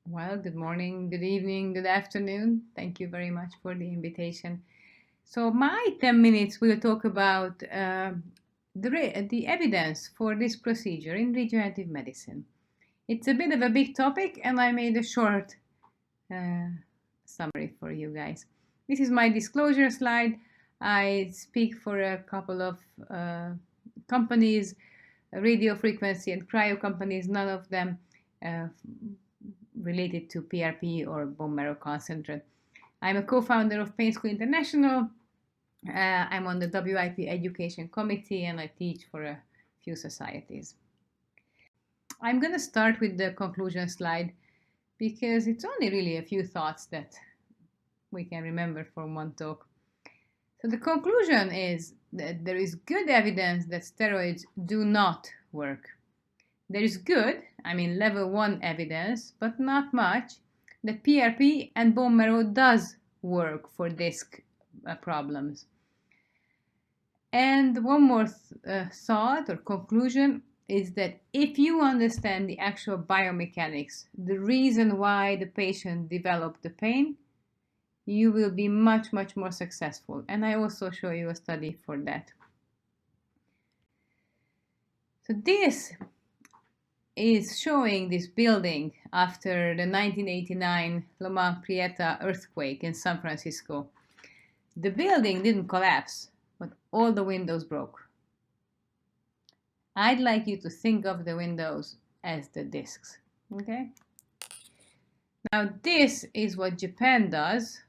Well, good morning, good evening, good afternoon. Thank you very much for the invitation. So, my 10 minutes will talk about the evidence for this procedure in regenerative medicine. It's a bit of a big topic, and I made a short uh, summary for you guys. This is my disclosure slide. I speak for a couple of companies, radio frequency and cryo companies, none of them uh, related to PRP or bone marrow concentrate. I'm a co-founder of Pain School International. I'm on the WIP Education Committee and I teach for a few societies. I'm going to start with the conclusion slide because it's only really a few thoughts that we can remember from one talk. So the conclusion is that there is good evidence that steroids do not work. There is good, level 1 evidence, but not much, that PRP and bone marrow does work for disc problems. And one more thought or conclusion is that if you understand the actual biomechanics, the reason why the patient developed the pain, you will be much, much more successful. And I also show you a study for that. So this is showing this building after the 1989 Loma Prieta earthquake in San Francisco. The building didn't collapse, but all the windows broke. I'd like you to think of the windows as the discs, okay? Now this is what Japan does.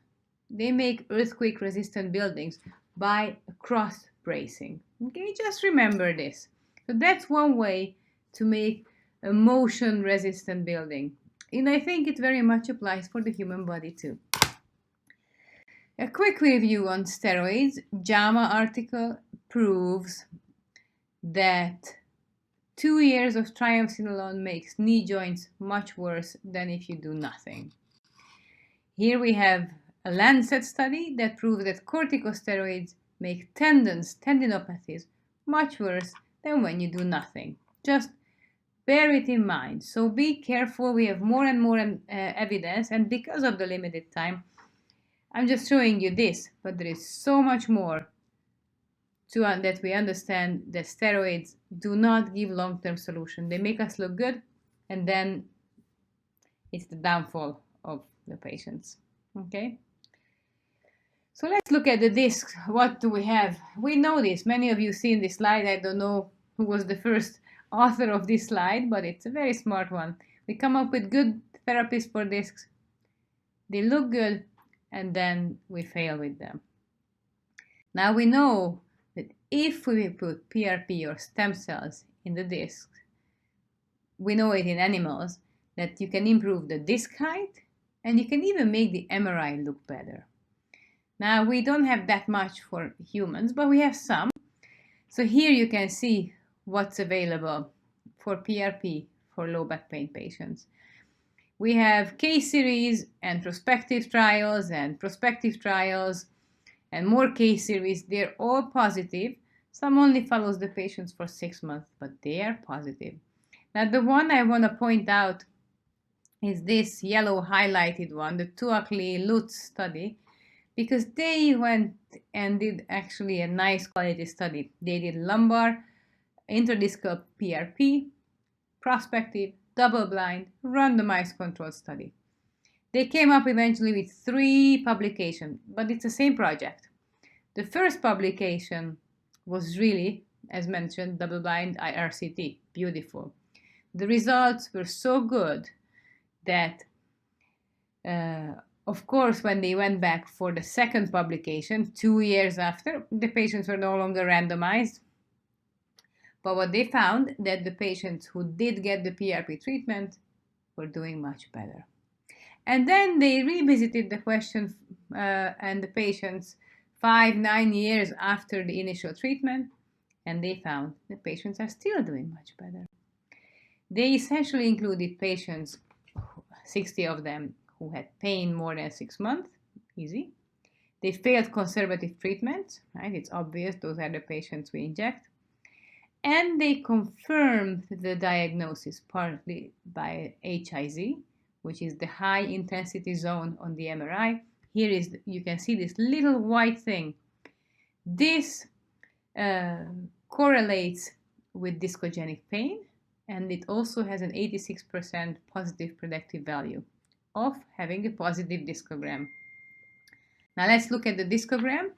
They make earthquake-resistant buildings by cross-bracing, okay? Just remember this. So that's one way to make a motion-resistant building. And I think it very much applies for the human body too. A quick review on steroids. JAMA article proves that 2 years of triamcinolone makes knee joints much worse than if you do nothing. Here we have a Lancet study that proves that corticosteroids make tendinopathies much worse than when you do nothing. Just bear it in mind. So be careful. We have more and more evidence, and because of the limited time, I'm just showing you this, but there is so much more that we understand that steroids do not give long-term solution. They make us look good, and then it's the downfall of the patients. Okay? So let's look at the discs. What do we have? We know this. Many of you seen this slide. I don't know who was the first author of this slide, but it's a very smart one. We come up with good therapies for discs. They look good, and then we fail with them. Now we know that if we put PRP or stem cells in the disc, we know it in animals, that you can improve the disc height and you can even make the MRI look better. Now we don't have that much for humans, but we have some. So here you can see what's available for PRP for low back pain patients. We have case series and prospective trials and more case series. They're all positive. Some only follows the patients for 6 months, but they are positive. Now the one I want to point out is this yellow highlighted one, the Tuakli-Lutz study, because they went and did actually a nice quality study. They did lumbar, intradiscal PRP, prospective, double-blind, randomized controlled study. They came up eventually with 3 publications, but it's the same project. The first publication was really, as mentioned, double-blind IRCT, beautiful. The results were so good that, of course, when they went back for the second publication, 2 years after, the patients were no longer randomized. But what they found, that the patients who did get the PRP treatment were doing much better. And then they revisited the question and the patients 5-9 years after the initial treatment, and they found the patients are still doing much better. They essentially included patients, 60 of them, who had pain more than 6 months, easy. They failed conservative treatment, right? It's obvious, those are the patients we inject. And they confirmed the diagnosis partly by HIZ, which is the high intensity zone on the MRI. Here is, you can see this little white thing. This correlates with discogenic pain, and it also has an 86% positive predictive value of having a positive discogram. Now let's look at the discogram.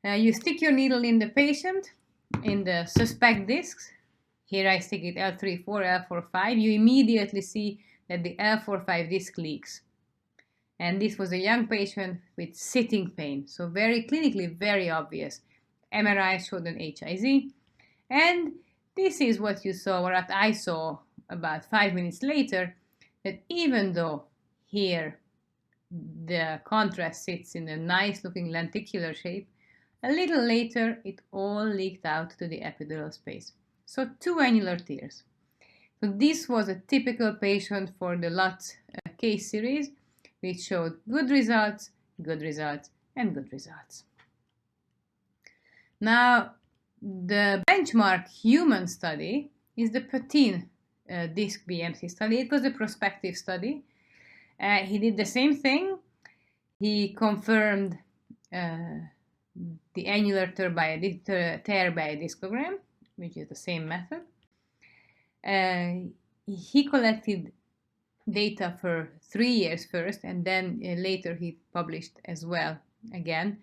You stick your needle in the patient, in the suspect discs. Here I stick it L3-4, L4-5. You immediately see that the L4-5 disc leaks. And this was a young patient with sitting pain, so very clinically very obvious. MRI showed an HIZ, and this is what you saw, or what I saw about 5 minutes later, that even though here the contrast sits in a nice looking lenticular shape, a little later it all leaked out to the epidural space. So 2 annular tears. So this was a typical patient for the LUTS case series, which showed good results, and good results. Now, the benchmark human study is the 13 disc BMC study. It was a prospective study. He did the same thing. He confirmed the annular tear by a discogram, which is the same method. He collected data for 3 years first, and then later he published as well again.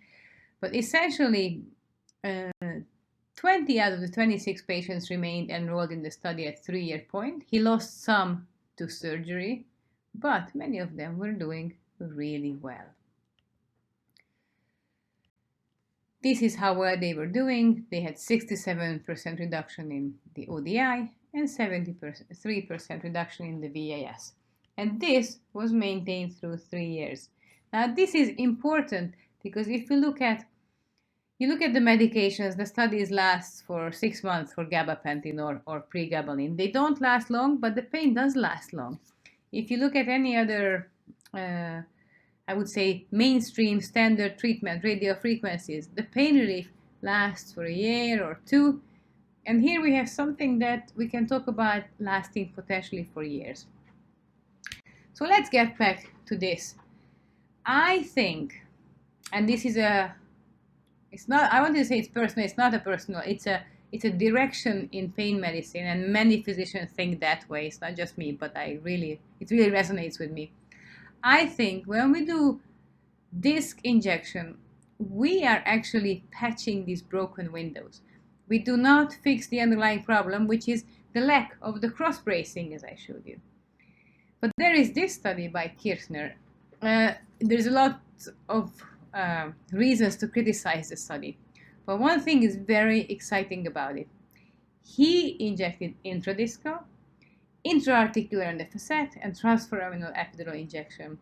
But essentially, 20 out of the 26 patients remained enrolled in the study at 3-year point. He lost some to surgery, but many of them were doing really well. This is how well they were doing. They had 67% reduction in the ODI and 73% reduction in the VAS. And this was maintained through 3 years. Now this is important because if you look at the medications, the studies last for 6 months for gabapentin or pregabalin. They don't last long, but the pain does last long. If you look at any other, I would say, mainstream standard treatment, radiofrequencies, the pain relief lasts for a year or 2. And here we have something that we can talk about lasting potentially for years. So let's get back to this. I think, and this is it's not, I want to say it's personal, it's not a personal, it's a direction in pain medicine, and many physicians think that way. It's not just me, but it really resonates with me. I think when we do disc injection, we are actually patching these broken windows. We do not fix the underlying problem, which is the lack of the cross-bracing, as I showed you. But there is this study by Kirchner. There's a lot of reasons to criticize the study. But one thing is very exciting about it. He injected intradiscal, intra-articular in the facet, and transforaminal epidural injection.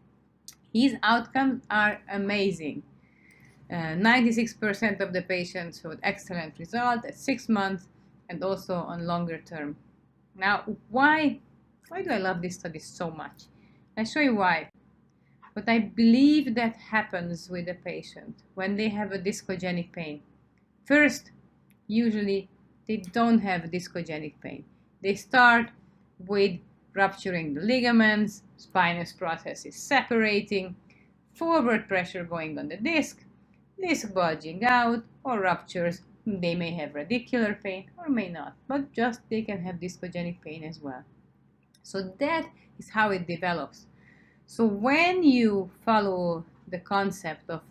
His outcomes are amazing. 96% of the patients showed excellent result at 6 months and also on longer term. Now, why do I love this study so much? I'll show you why. But I believe that happens with the patient when they have a discogenic pain. First, usually they don't have discogenic pain. They start with rupturing the ligaments, spinous process is separating, forward pressure going on the disc bulging out, or ruptures. They may have radicular pain or may not, but just they can have discogenic pain as well. So that is how it develops. So when you follow the concept of,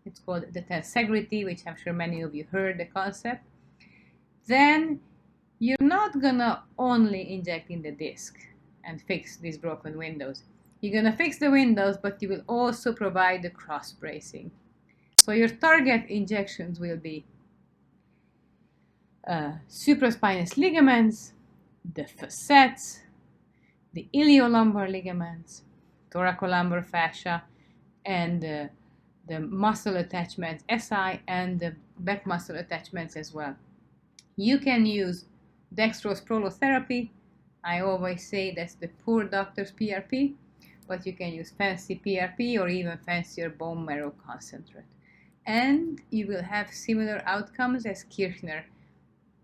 it's called the Tensegrity, which I'm sure many of you heard the concept, then you're not gonna only inject in the disc and fix these broken windows. You're gonna fix the windows, but you will also provide the cross bracing. So your target injections will be supraspinous ligaments, the facets, the iliolumbar ligaments, thoracolumbar fascia, and the muscle attachments, SI, and the back muscle attachments as well. You can use dextrose prolotherapy. I always say that's the poor doctor's PRP, but you can use fancy PRP or even fancier bone marrow concentrate. And you will have similar outcomes as Kirchner.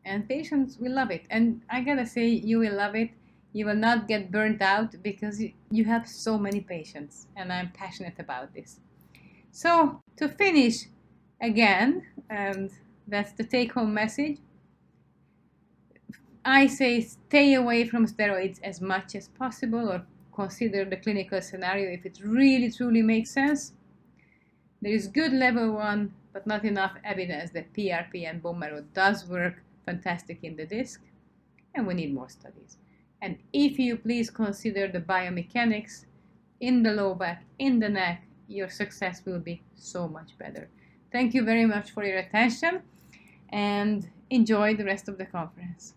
And patients will love it. And I gotta say, you will love it. You will not get burnt out because you have so many patients, and I'm passionate about this. So to finish again, and that's the take-home message, I say stay away from steroids as much as possible, or consider the clinical scenario if it really truly makes sense. There is good level 1, but not enough evidence that PRP and bone marrow does work fantastic in the disc, and we need more studies. And if you please consider the biomechanics in the low back, in the neck, your success will be so much better. Thank you very much for your attention, and enjoy the rest of the conference.